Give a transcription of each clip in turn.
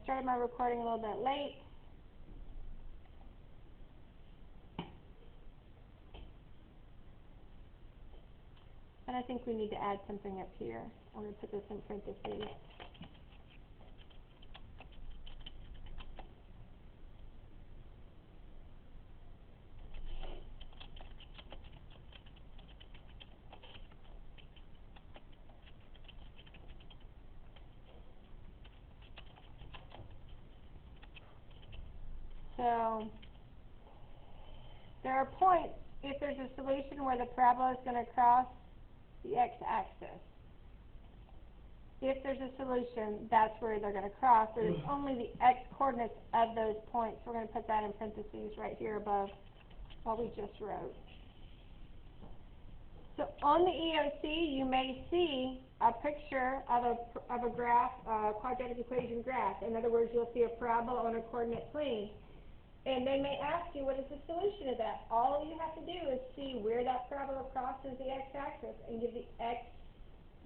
started my recording a little bit late. And I think we need to add something up here. I'm going to put this in parentheses. So there are points if there's a solution where the parabola is going to cross the x-axis. If there's a solution, that's where they're going to cross. There's only the x-coordinates of those points. We're going to put that in parentheses right here above what we just wrote. So on the EOC, you may see a picture of a graph, a quadratic equation graph. In other words, you'll see a parabola on a coordinate plane. And they may ask you, what is the solution of that? All you have to do is see where that parabola crosses the x-axis and give the x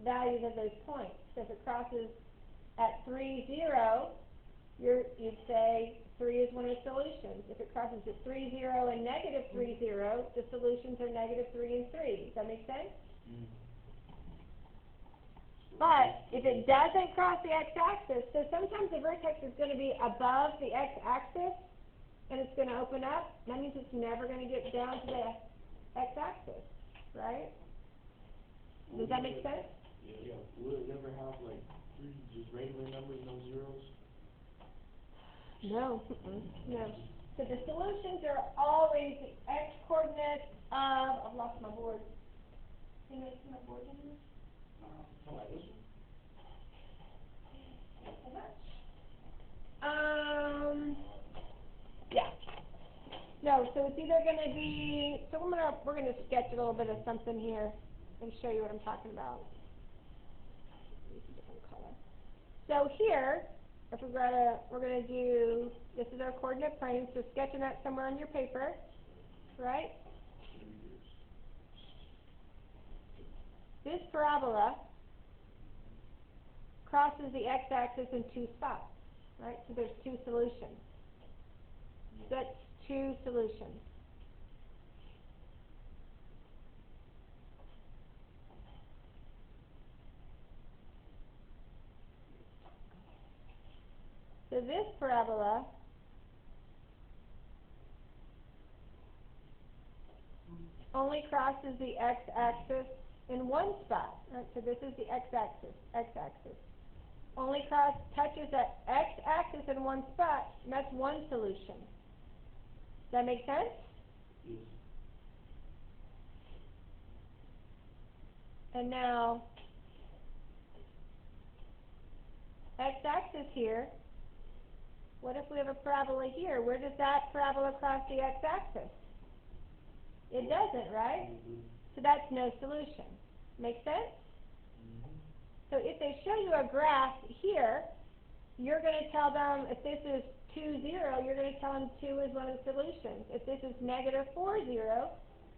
values of those points. So if it crosses at 3, 0, you'd say 3 is one of the solutions. If it crosses at 3, 0, and negative 3, 0, the solutions are negative 3 and 3. Does that make sense? Mm. But if it doesn't cross the x-axis, so sometimes the vertex is going to be above the x-axis, and it's going to open up. That means it's never going to get down to the x-axis, right? Does that make sense? Yeah. Will it never have like 3 just regular numbers, no zeros? No. No. So the solutions are always the x-coordinates of, I've lost my board. Can you see my board in here? Like this one? Not so much. Yeah. No, so it's either going to be, so we're going to sketch a little bit of something here and show you what I'm talking about. Use a different color. So here, if we're going to do, this is our coordinate plane, so sketching that somewhere on your paper, right? This parabola crosses the x-axis in 2 spots, right? So there's 2 solutions. That's 2 solutions. So this parabola only crosses the x-axis in 1 spot, right? So this is the x-axis. Only touches that x-axis in 1 spot, and that's 1 solution. Does that make sense? Yes. And now, x-axis here, what if we have a parabola here? Where does that parabola cross the x-axis? It doesn't, right? Mm-hmm. So that's no solution. Make sense? Mm-hmm. So if they show you a graph here, you're going to tell them, if this is 2, 0, you're going to tell them 2 is one of the solutions. If this is negative 4, 0,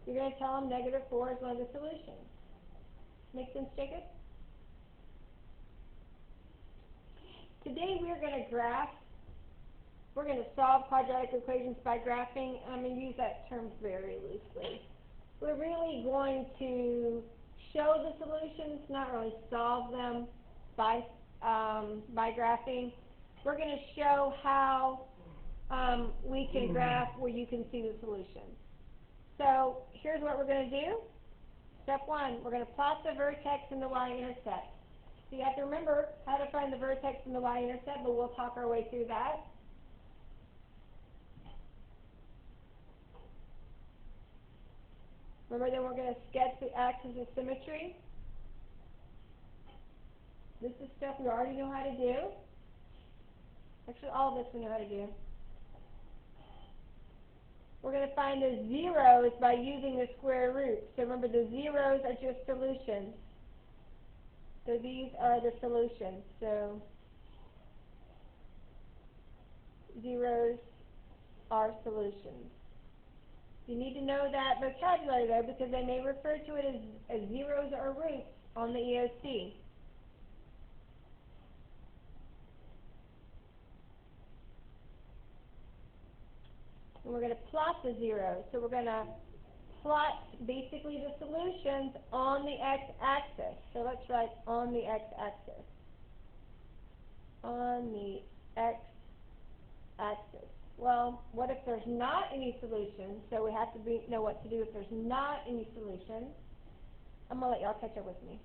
you're going to tell them negative 4 is one of the solutions. Make sense, Jacob? Today we're going to graph. We're going to solve quadratic equations by graphing. I'm going to use that term very loosely. We're really going to show the solutions, not really solve them by graphing. We're going to show how we can graph where you can see the solution. So here's what we're going to do. Step 1, we're going to plot the vertex and the y-intercept. So you have to remember how to find the vertex and the y-intercept, but we'll talk our way through that. Remember, then we're going to sketch the axis of symmetry. This is stuff we already know how to do. Actually, all of this we know how to do. We're going to find the zeros by using the square root. So remember, the zeros are just solutions. So these are the solutions. So zeros are solutions. You need to know that vocabulary, though, because they may refer to it as zeros or roots on the EOC. and we're going to plot the zeros. So we're going to plot basically the solutions on the x-axis. So let's write on the x-axis. On the x-axis. Well, what if there's not any solution? So we have to know what to do if there's not any solution. I'm going to let y'all catch up with me.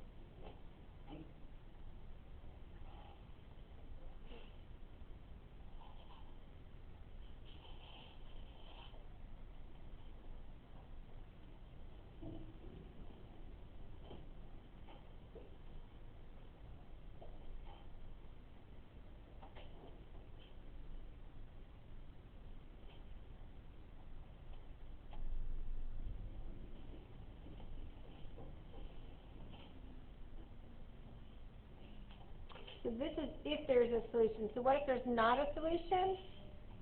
So this is if there's a solution. So what if there's not a solution?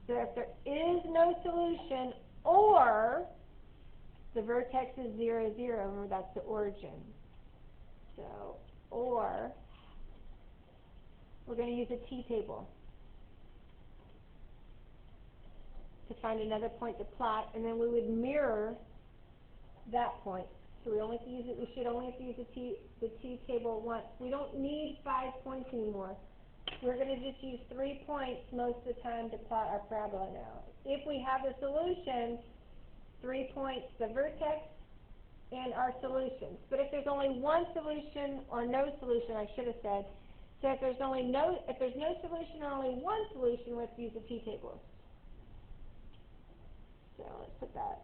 So if there is no solution, or the vertex is 0, 0, remember that's the origin. So, or we're going to use a t-table to find another point to plot, and then we would mirror that point. So we should only have to use the t-table once. We don't need 5 points anymore. We're going to just use 3 points most of the time to plot our parabola now. If we have a solution, 3 points, the vertex, and our solutions. But if there's only one solution or no solution, I should have said. So if there's no solution or only one solution, let's use the t-tables. So let's put that.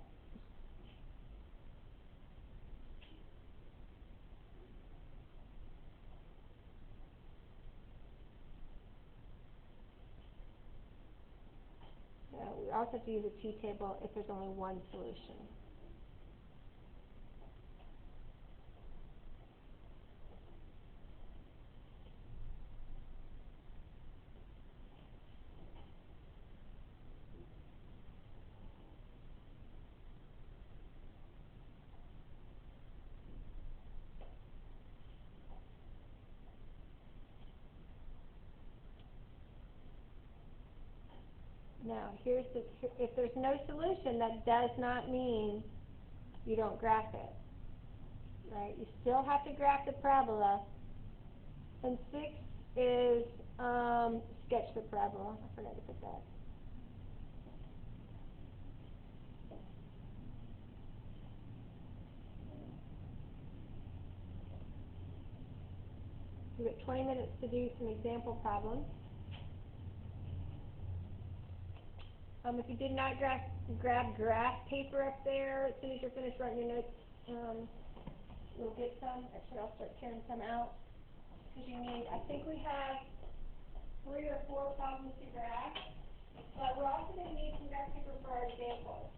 We also have to use a t-table if there's only one solution. Now, if there's no solution, that does not mean you don't graph it, right? You still have to graph the parabola. And 6 is sketch the parabola. I forgot to put that. We've got 20 minutes to do some example problems. If you did not grab graph paper up there, as soon as you're finished writing your notes, you'll get some. Actually, I'll start tearing some out. Because I think we have 3 or 4 problems to graph. But we're also going to need some graph paper for our examples.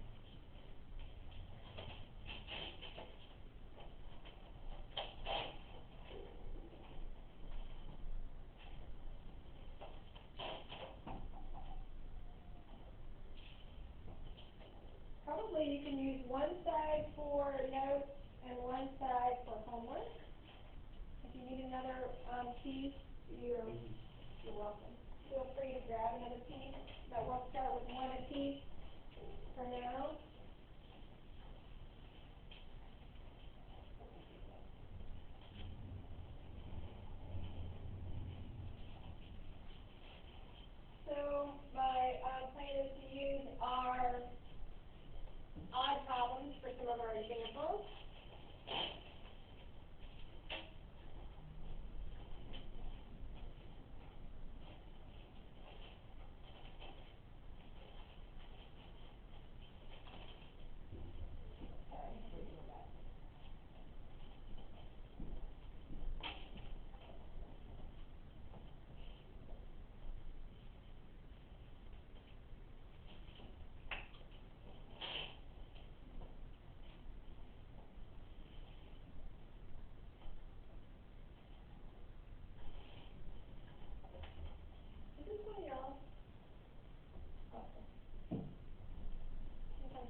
Probably you can use one side for notes and one side for homework. If you need another piece, you're welcome. Feel free to grab another piece, but we'll start with one apiece for now. So my plan is to use our odd problems for some of our examples.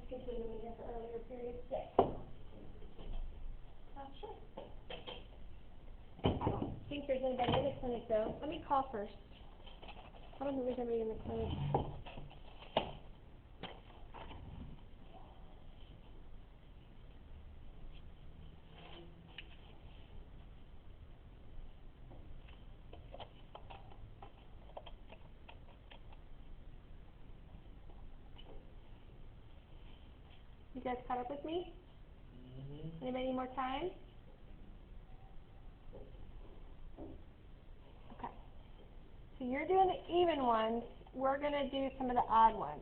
Continuing here for earlier periods. Yes. Sure. I don't think there's anybody in the clinic though. Let me call first. I don't think there's anybody in the clinic. You guys caught up with me? Mm-hmm. Anybody need more time? Okay. So you're doing the even ones. We're going to do some of the odd ones.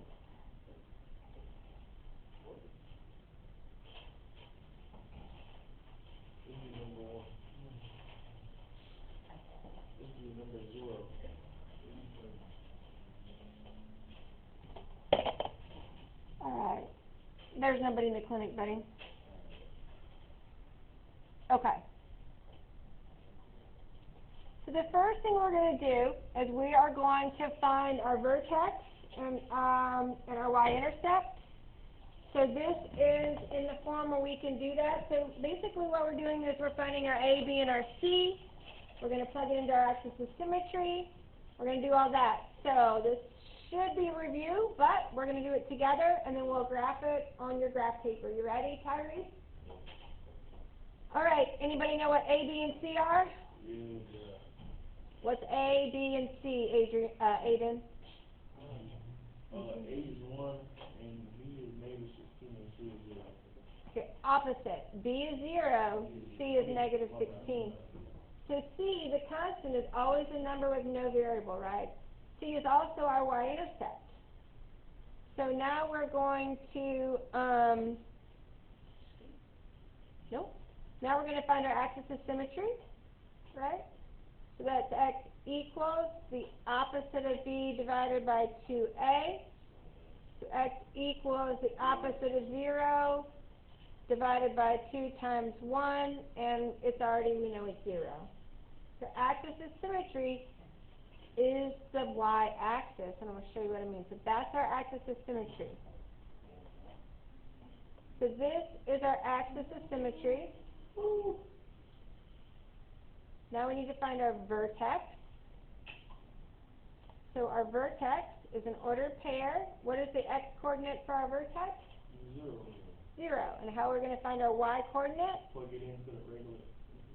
This is number 1. This is number 0. Alright. There's nobody in the clinic, buddy. Okay. So the first thing we're going to do is we are going to find our vertex and our y-intercept. So this is in the form where we can do that. So basically what we're doing is we're finding our A, B, and our C. We're going to plug it into our axis of symmetry. We're going to do all that. So this should be a review, but we're going to do it together, and then we'll graph it on your graph paper. You ready, Tyrese? All right. Anybody know what A, B, and C are? Yeah. What's A, B, and C, Aiden? A is 1, and B is negative 16, and C is 0. Okay, opposite. B is 0, C is negative 16. So C, the constant, is always a number with no variable, right? C is also our y-intercept. So now we're going to, now we're going to find our axis of symmetry, right? So that's x equals the opposite of b divided by 2a. So x equals the opposite of 0 divided by 2 times 1, and it's already, we know it's 0. The axis of symmetry is the y-axis, and I'm going to show you what it means. So that's our axis of symmetry. So this is our axis of symmetry. Now we need to find our vertex. So our vertex is an ordered pair. What is the x-coordinate for our vertex? 0. 0. And how are we going to find our y-coordinate? Plug it in, put it regular.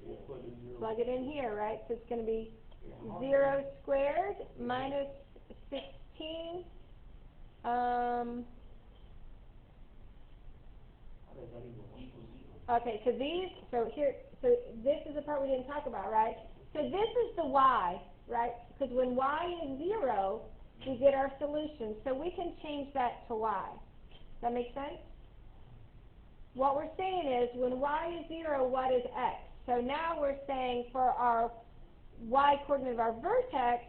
Yeah, plug in 0. Plug it in here, right? So it's going to be 0 squared minus 16. Okay, so this is the part we didn't talk about, right? So this is the y, right? Because when y is 0, we get our solution. So we can change that to y. Does that make sense? What we're saying is when y is 0, what is x? So now we're saying for our y-coordinate of our vertex,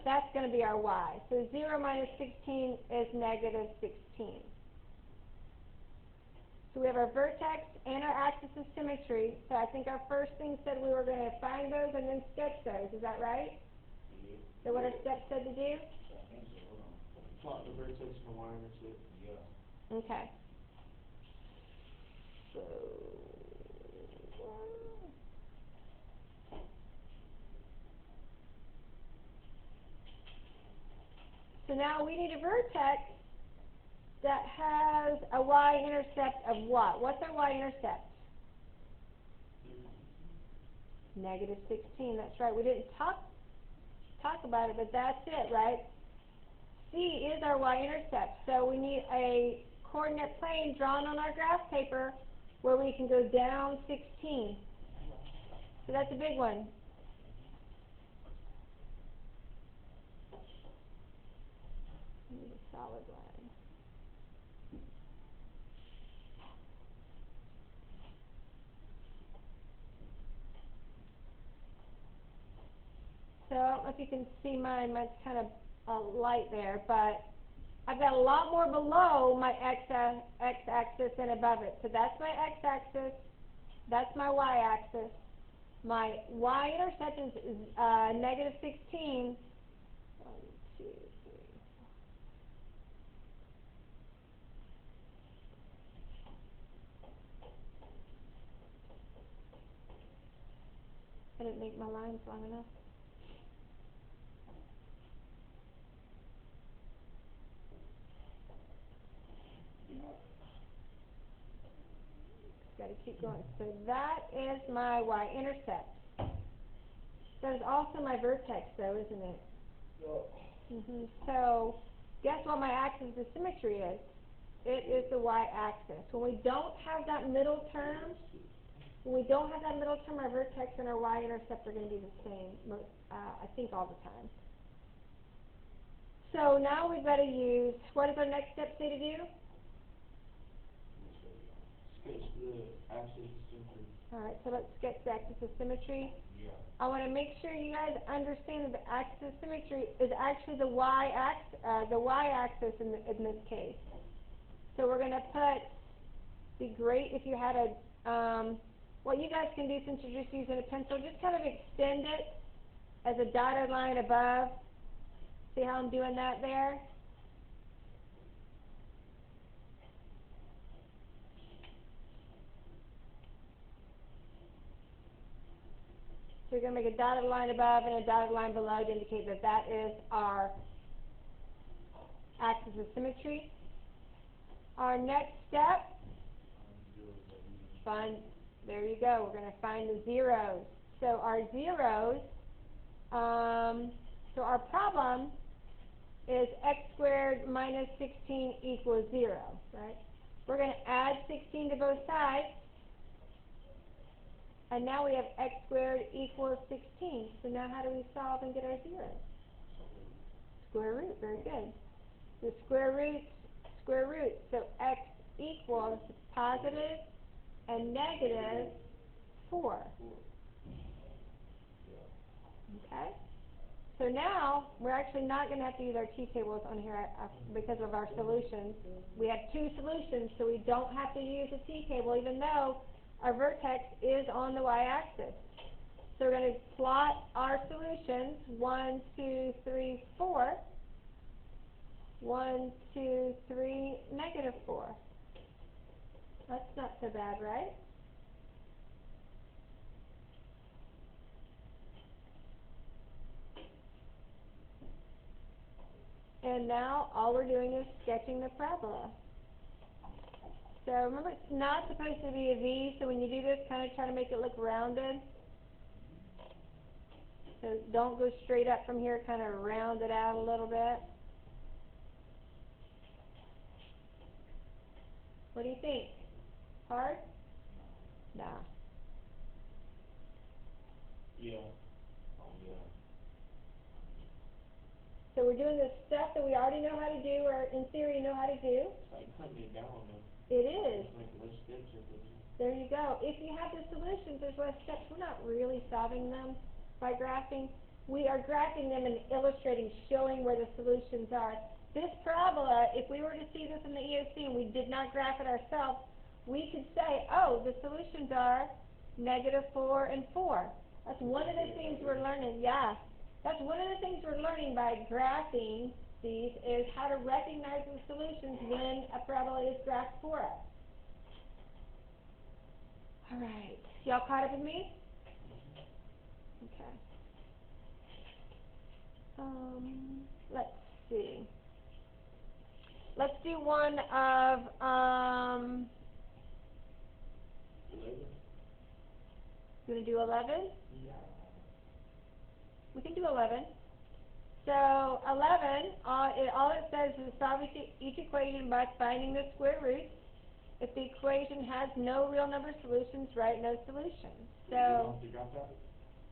that's going to be our y. So 0 minus 16 is negative 16. So we have our vertex and our axis of symmetry. So I think our first thing said we were going to find those and then sketch those. Is that right? Yeah. Is that what our steps said to do? Plot the vertex and the y-intercept. Yeah. Okay. So now we need a vertex that has a y-intercept of what? What's our y-intercept? Negative 16. That's right. We didn't talk about it, but that's it, right? C is our y-intercept. So we need a coordinate plane drawn on our graph paper where we can go down 16. So that's a big one. We need a solid line. So I don't know if you can see mine. Mine's kind of light there, but I've got a lot more below my x-axis than above it. So that's my x-axis. That's my y-axis. My y-intercept is negative 16. 1, 2, 3. I didn't make my lines long enough. Got to keep going. So that is my y-intercept. That is also my vertex, though, isn't it? So guess what my axis of symmetry is? It is the y-axis. When we don't have that middle term, our vertex and our y-intercept are going to be the same, I think all the time. So now we've got to use, what does our next step say to do? Sketch the axis of symmetry. Alright, so let's sketch the axis of symmetry. Yeah. I want to make sure you guys understand that the axis of symmetry is actually the y-axis in this case. So we're going to put, be great if you had a, what you guys can do since you're just using a pencil, just kind of extend it as a dotted line above. See how I'm doing that there? So you're going to make a dotted line above and a dotted line below to indicate that that is our axis of symmetry. Our next step, there you go, we're going to find the zeros. So our zeros, so our problem is x squared minus 16 equals 0, right? We're going to add 16 to both sides. And now we have x squared equals 16. So now how do we solve and get our zeros? Square root, very good. The square root. So x equals positive and negative 4. Okay? So now we're actually not going to have to use our t-tables on here because of our solutions. We have 2 solutions, so we don't have to use a t-table even though our vertex is on the y-axis. So we're going to plot our solutions, 1, 2, 3, 4. 1, 2, 3, negative 4. That's not so bad, right? And now all we're doing is sketching the parabola. So remember, it's not supposed to be a V, so when you do this, kind of try to make it look rounded. So don't go straight up from here, kind of round it out a little bit. What do you think? Hard? Nah. Yeah. Yeah. So we're doing this stuff that we already know how to do, or in theory know how to do. It's like cutting it down though. It is. It's like less steps or something. There you go. If you have the solutions, there's less steps. We're not really solving them by graphing. We are graphing them and illustrating, showing where the solutions are. This parabola, if we were to see this in the EOC and we did not graph it ourselves, we could say, oh, the solutions are negative 4 and 4. That's one of the things we're learning. Yeah. That's one of the things we're learning by graphing these is how to recognize the solutions when a parabola is graphed for us. All right. Y'all caught up with me? Okay. Let's see. Let's do one of, 11? you want to do 11? Yeah. We can do 11. So 11, all it says is solve each equation by finding the square roots. If the equation has no real number solutions, write no solution. So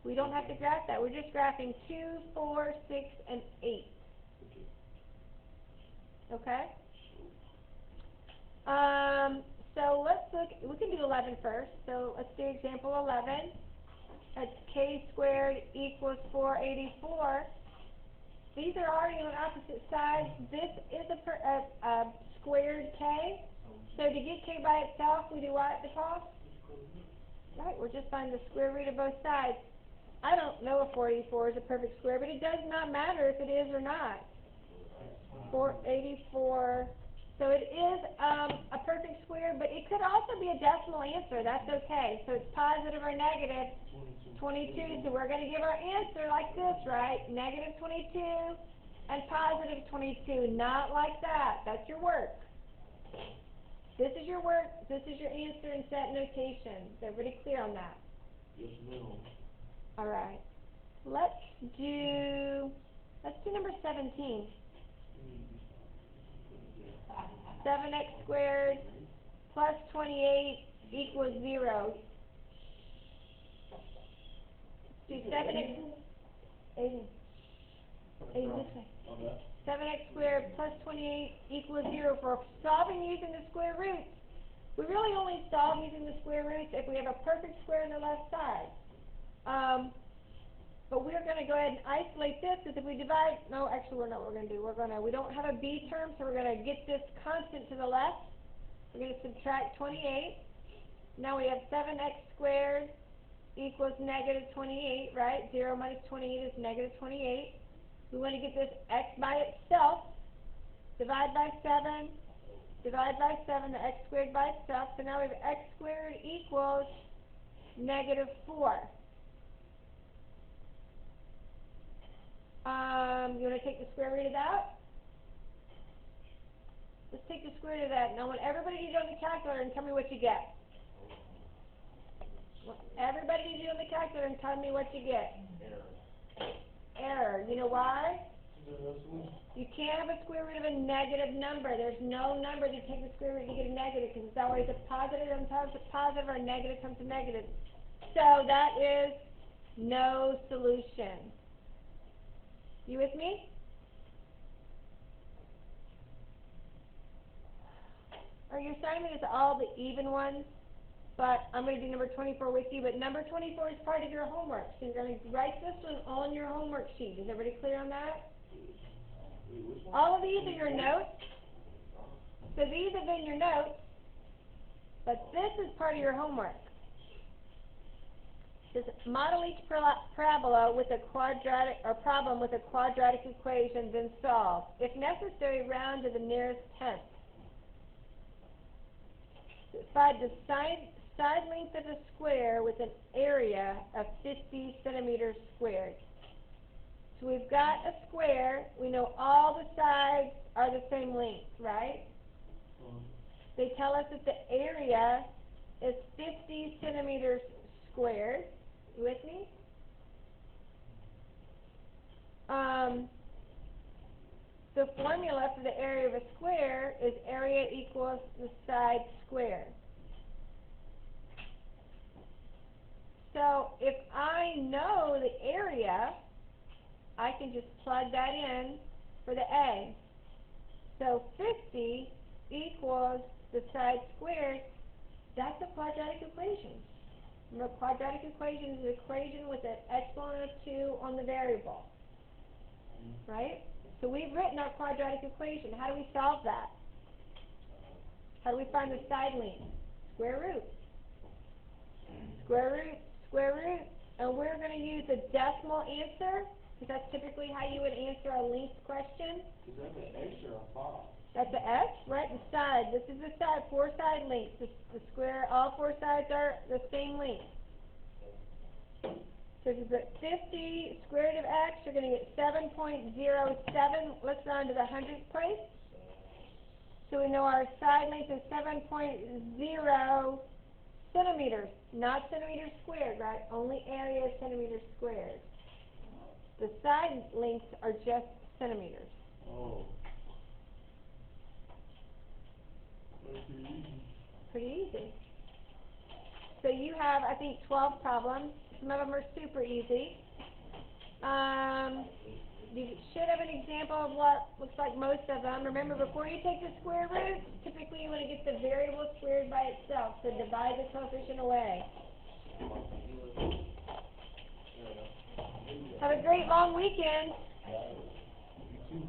we don't have to graph that. We're just graphing 2, 4, 6, and 8. Okay? So let's look, we can do 11 first. So let's do example 11. That's k squared equals 484. These are already on opposite sides. This is a squared k. So to get k by itself, we do what, DePaul? Right, we'll just find the square root of both sides. I don't know if 484 is a perfect square, but it does not matter if it is or not. 484. So it is a perfect square, but it could also be a decimal answer. That's okay. So it's positive or negative 22. So we're going to give our answer like this, right? Negative 22 and positive 22. Not like that. That's your work. This is your work. This is your answer in set notation. Is everybody clear on that? Yes, ma'am. All right. Let's do number 17. 7x squared plus 28 equals 0. Do 7x, Aiden, this way. 7x squared plus 28 equals 0. For solving using the square roots, we really only solve using the square roots if we have a perfect square on the left side. But we're going to go ahead and isolate this, because if we divide, no, actually we're not what we're going to do. We don't have a b term, so we're going to get this constant to the left. We're going to subtract 28. Now we have 7x squared equals negative 28, right? 0 minus 28 is negative 28. We want to get this x by itself. Divide by 7. Divide by 7, the x squared by itself. So now we have x squared equals negative 4. You want to take the square root of that? Let's take the square root of that. Now I want everybody to do it on the calculator and tell me what you get. Everybody to do it on the calculator and tell me what you get. Error. You know why? You can't have a square root of a negative number. There's no number that you take the square root and you get a negative, because it's always a positive times a positive or a negative times a negative. So that is no solution. You with me? Your assignment is all the even ones, but I'm going to do number 24 with you. But number 24 is part of your homework, so you're going to write this one on your homework sheet. Is everybody clear on that? All of these are your notes. So these have been your notes, but this is part of your homework. It says model each parabola with a quadratic or problem with a quadratic equation, then solve. If necessary, round to the nearest tenth. Find the side length of a square with an area of 50 centimeters squared. So we've got a square. We know all the sides are the same length, right? They tell us that the area is 50 centimeters squared. You with me? The formula for the area of a square is area equals the side squared. So if I know the area, I can just plug that in for the A. So 50 equals the side squared. That's a quadratic equation. Remember, quadratic equation is an equation with an exponent of 2 on the variable. Right? So we've written our quadratic equation. How do we solve that? How do we find the side length? Square root. Square root, square root. And we're going to use a decimal answer, because that's typically how you would answer a length question. Is that an X or a 5? That's the X, right? The side. This is the side, 4 side lengths. The square, all 4 sides are the same length. So if you put 50 square root of X, you're going to get 7.07. Let's round to the hundredth place. So we know our side length is 7.0 centimeters, not centimeters squared, right? Only area is centimeters squared. The side lengths are just centimeters. Oh. That's pretty easy. Pretty easy. So you have, I think, 12 problems. Some of them are super easy. You should have an example of what looks like most of them. Remember, before you take the square root, typically you want to get the variable squared by itself, so divide the coefficient away. Have a great long weekend.